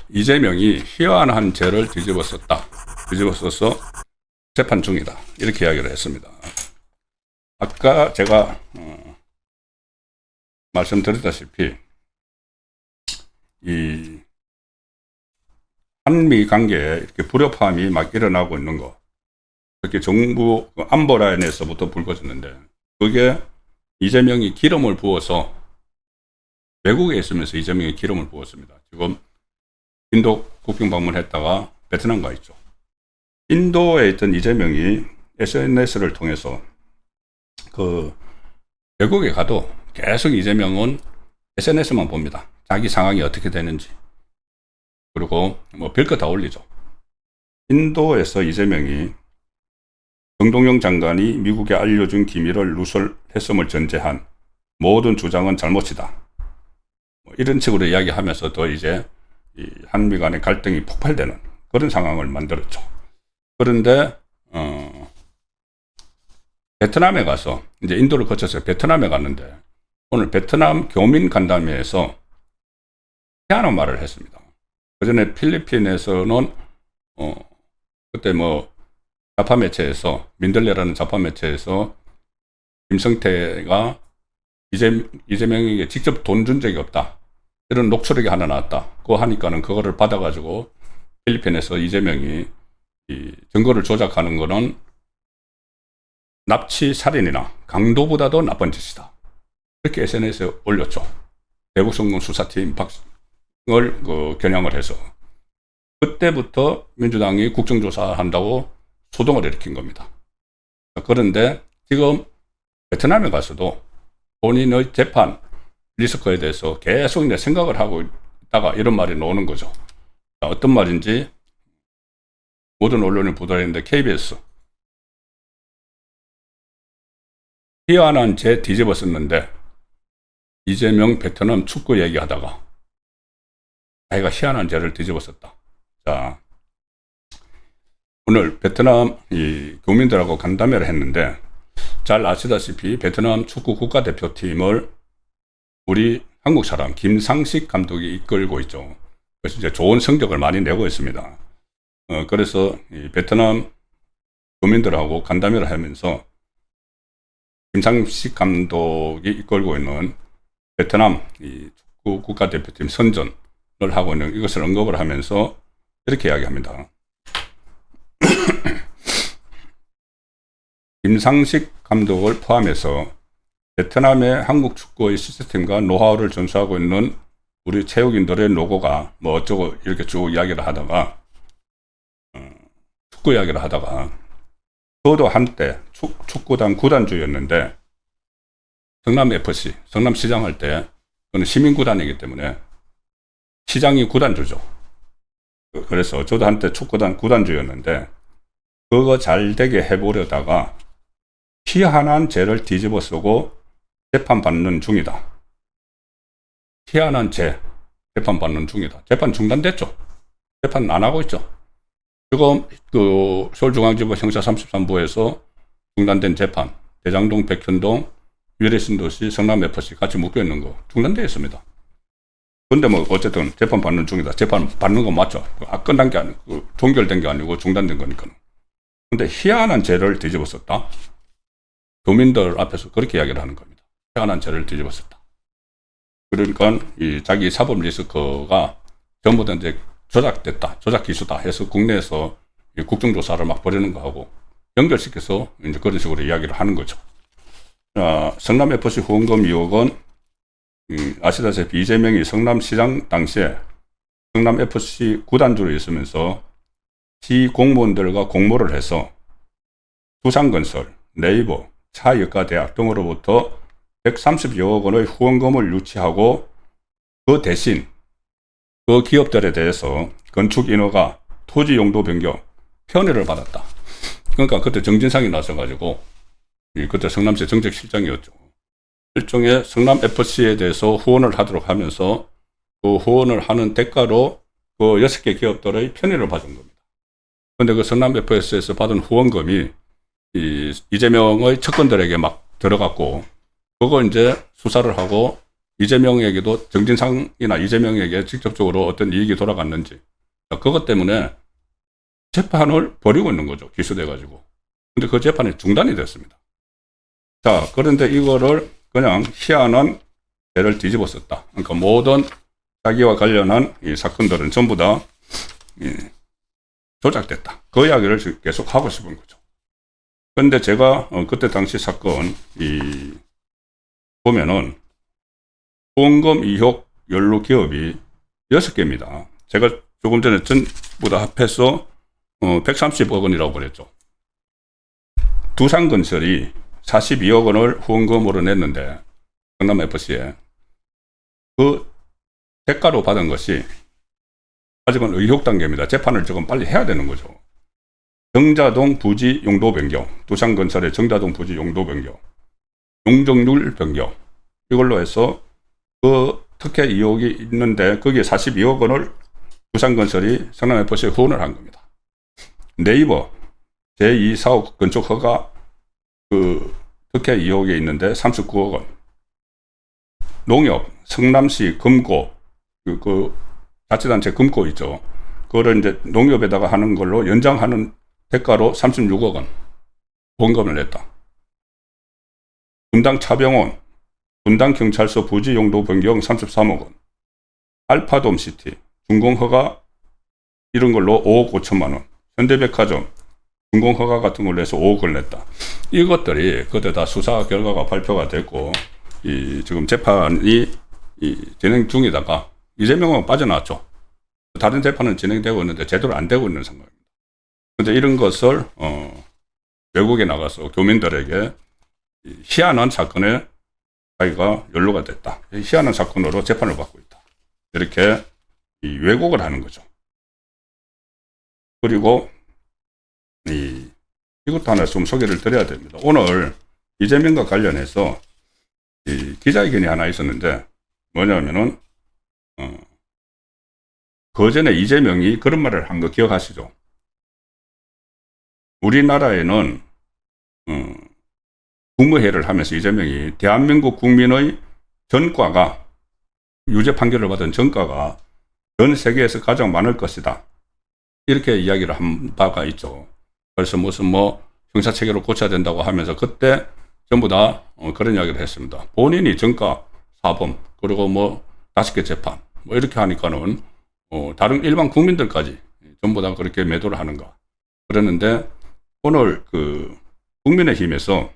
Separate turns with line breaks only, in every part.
이재명이 희한한 죄를 뒤집어써서 재판 중이다, 이렇게 이야기를 했습니다. 아까 제가 말씀드렸다시피 이 한미 관계에 이렇게 불협화음이 막 일어나고 있는 거, 특히 정부 안보 라인에서부터 불거졌는데, 그게 이재명이 기름을 부어서, 외국에 있으면서 이재명이 기름을 부었습니다. 지금 인도 국경 방문했다가 베트남 가 있죠. 인도에 있던 이재명이 SNS를 통해서 외국에 가도 계속 이재명은 SNS만 봅니다. 자기 상황이 어떻게 되는지. 그리고 뭐 별거 다 올리죠. 인도에서 이재명이 정동영 장관이 미국에 알려준 기밀을 누설했음을 전제한 모든 주장은 잘못이다, 뭐 이런 식으로 이야기하면서 더 이제 이 한미 간의 갈등이 폭발되는 그런 상황을 만들었죠. 그런데 베트남에 가서, 이제 인도를 거쳐서 베트남에 갔는데, 오늘 베트남 교민 간담회에서 희한한 말을 했습니다. 그전에 필리핀에서는 그때 뭐 좌파 매체에서, 민들레라는 좌파 매체에서 김성태가 이재명에게 직접 돈 준 적이 없다, 이런 녹취록이 하나 나왔다. 그거 하니까는 그거를 받아가지고 필리핀에서 이재명이 이 증거를 조작하는 거는 납치 살인이나 강도보다도 나쁜 짓이다, 이렇게 SNS에 올렸죠. 대북송금 수사팀 박을 겨냥을 해서. 그때부터 민주당이 국정조사한다고 소동을 일으킨 겁니다. 그런데 지금 베트남에 가서도 본인의 재판 리스크에 대해서 계속 이제 생각을 하고 있다가 이런 말이 나오는 거죠. 어떤 말인지 모든 언론이 보도했는데, KBS 희한한 죄 뒤집어쓰는데 이재명 베트남 축구 얘기하다가 자기가 희한한 죄를 뒤집어썼다. 자, 오늘 베트남 이 교민들하고 간담회를 했는데, 잘 아시다시피 베트남 축구 국가대표팀을 우리 한국 사람 김상식 감독이 이끌고 있죠. 그래서 이제 좋은 성적을 많이 내고 있습니다. 그래서 이 베트남 교민들하고 간담회를 하면서 김상식 감독이 이끌고 있는 베트남 이 축구 국가대표팀 선전을 하고 있는 이것을 언급을 하면서 이렇게 이야기합니다. 김상식 감독을 포함해서 베트남의 한국 축구의 시스템과 노하우를 전수하고 있는 우리 체육인들의 노고가 뭐 어쩌고 이렇게 쭉 이야기를 하다가 축구 이야기를 하다가, 저도 한때 축구단 구단주였는데 성남FC, 성남시장 할 때 그건 시민구단이기 때문에 시장이 구단주죠. 그래서 저도 한때 축구단 구단주였는데 그거 잘 되게 해보려다가 희한한 죄를 뒤집어 쓰고 재판받는 중이다. 희한한 죄 재판받는 중이다. 재판 중단됐죠. 재판 안 하고 있죠. 지금 서울중앙지법 형사 33부에서 중단된 재판, 대장동, 백현동, 유래신도시, 성남FC 같이 묶여 있는 거 중단되어 있습니다. 근데 뭐 어쨌든 재판 받는 중이다. 재판 받는 건 맞죠. 끝난 게 아니고 종결된 게 아니고 중단된 거니까. 근데 희한한 죄를 뒤집어 썼다. 교민들 앞에서 그렇게 이야기를 하는 겁니다. 희한한 죄를 뒤집어 썼다. 그러니까 이 자기 사법 리스크가 전부 다 이제 조작됐다, 조작 기수다 해서 국내에서 국정조사를 막 벌이는 거하고 연결시켜서 이제 그런 식으로 이야기를 하는 거죠. 성남FC 후원금 의혹은 아시다시피 이재명이 성남시장 당시에 성남FC 구단주로 있으면서 시 공무원들과 공모를 해서 두산건설, 네이버, 차이과대학 등으로부터 130여억 원의 후원금을 유치하고 그 대신 그 기업들에 대해서 건축 인허가, 토지 용도 변경, 편의를 받았다. 그러니까 그때 정진상이 나서가지고 그때 성남시 정책실장이었죠. 일종의 성남FC에 대해서 후원을 하도록 하면서 그 후원을 하는 대가로 그 6개 기업들의 편의를 받은 겁니다. 그런데 그 성남FC에서 받은 후원금이 이재명의 측근들에게 막 들어갔고, 그거 이제 수사를 하고, 이재명에게도 정진상이나 이재명에게 직접적으로 어떤 이익이 돌아갔는지, 그것 때문에 재판을 벌이고 있는 거죠. 기소돼가지고. 근데 그 재판이 중단이 됐습니다. 자, 그런데 이거를 그냥 희한한 죄를 뒤집어 썼다. 그러니까 모든 자기와 관련한 이 사건들은 전부 다 조작됐다. 그 이야기를 계속 하고 싶은 거죠. 그런데 제가 그때 당시 사건 보면은 후원금 의혹 연루 기업이 6개입니다. 제가 조금 전에 전부 다 합해서 130억 원이라고 그랬죠. 두산건설이 42억 원을 후원금으로 냈는데, 성남FC에 그 대가로 받은 것이 아직은 의혹 단계입니다. 재판을 조금 빨리 해야 되는 거죠. 정자동 부지 용도 변경, 두산건설의 정자동 부지 용도 변경, 용적률 변경, 이걸로 해서 그 특혜 의혹이 있는데 거기에 42억 원을 두산건설이 성남FC에 후원을 한 겁니다. 네이버 제2사업 건축 허가 그 특혜 의혹이 있는데 39억 원. 농협 성남시 금고 그 자치단체 금고 있죠. 그거를 이제 농협에다가 하는 걸로 연장하는 대가로 36억 원 후원금을 냈다. 분당 차병원 분당경찰서 부지 용도 변경 33억 원. 알파돔시티 준공허가 이런 걸로 5억 5천만 원. 현대백화점 준공허가 같은 걸로 해서 5억을 냈다. 이것들이 그때 다 수사 결과가 발표가 됐고 지금 재판이 진행 중이다가 이재명은 빠져나왔죠. 다른 재판은 진행되고 있는데 제대로 안 되고 있는 상황입니다. 그런데 이런 것을 외국에 나가서 교민들에게 희한한 사건에 자기가 연루가 됐다. 희한한 사건으로 재판을 받고 있다. 이렇게 왜곡을 하는 거죠. 그리고 이것도 하나 좀 소개를 드려야 됩니다. 오늘 이재명과 관련해서 기자회견이 하나 있었는데 뭐냐면은 그 전에 이재명이 그런 말을 한 거 기억하시죠? 우리나라에는 국무회의를 하면서 이재명이 대한민국 국민의 전과가 유죄 판결을 받은 전과가 전 세계에서 가장 많을 것이다. 이렇게 이야기를 한 바가 있죠. 그래서 무슨 형사체계로 고쳐야 된다고 하면서 그때 전부 다 그런 이야기를 했습니다. 본인이 전과 4범 그리고 5개 재판 이렇게 하니까는 다른 일반 국민들까지 전부 다 그렇게 매도를 하는가. 그랬는데 오늘 국민의힘에서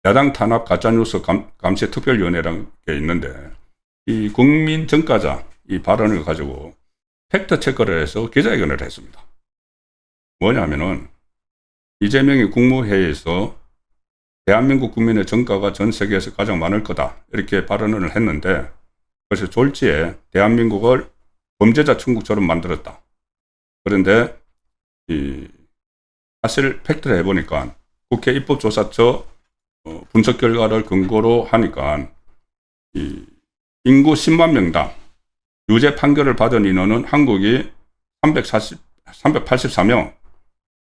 야당 탄압 가짜뉴스 감시 특별위원회라는 게 있는데 이 국민 전과자 이 발언을 가지고 팩트 체크를 해서 기자회견을 했습니다. 뭐냐면은 이재명이 국무회의에서 대한민국 국민의 전과가 전 세계에서 가장 많을 거다 이렇게 발언을 했는데 그래서 졸지에 대한민국을 범죄자 천국처럼 만들었다. 그런데 사실 팩트를 해보니까 국회 입법조사처 분석 결과를 근거로 하니까 인구 10만 명당 유죄 판결을 받은 인원은 한국이 384명,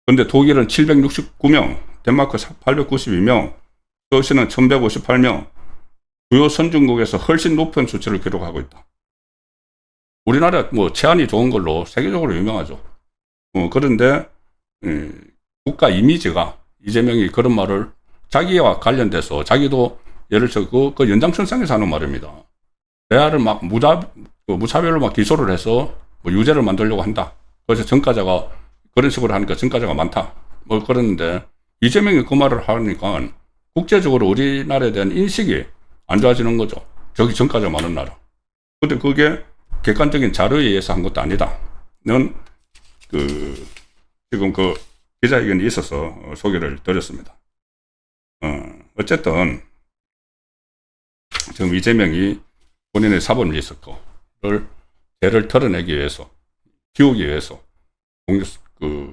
그런데 독일은 769명, 덴마크 892명, 스위스는 1158명, 주요 선진국에서 훨씬 높은 수치를 기록하고 있다. 우리나라 치안이 좋은 걸로 세계적으로 유명하죠. 그런데 국가 이미지가 이재명이 그런 말을 자기와 관련돼서 자기도 예를 들어 그 연장선상에서 하는 말입니다. 대화를 막 무차별로 막 기소를 해서 유죄를 만들려고 한다. 그래서 전과자가 그런 식으로 하니까 전과자가 많다. 그러는데 이재명이 그 말을 하니까 국제적으로 우리나라에 대한 인식이 안 좋아지는 거죠. 저기 전과자 많은 나라. 근데 그게 객관적인 자료에 의해서 한 것도 아니다.는 지금 기자회견이 있어서 소개를 드렸습니다. 어쨌든 지금 이재명이 본인의 사본이 있었고 죄를 털어내기 위해서 키우기 위해서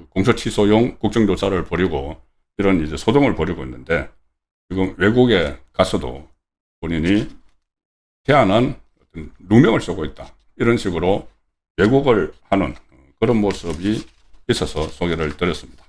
공소 취소용 국정조사를 벌이고 이런 이제 소동을 벌이고 있는데 지금 외국에 가서도 본인이 희한한 어떤 누명을 쓰고 있다. 이런 식으로 왜곡을 하는 그런 모습이 있어서 소개를 드렸습니다.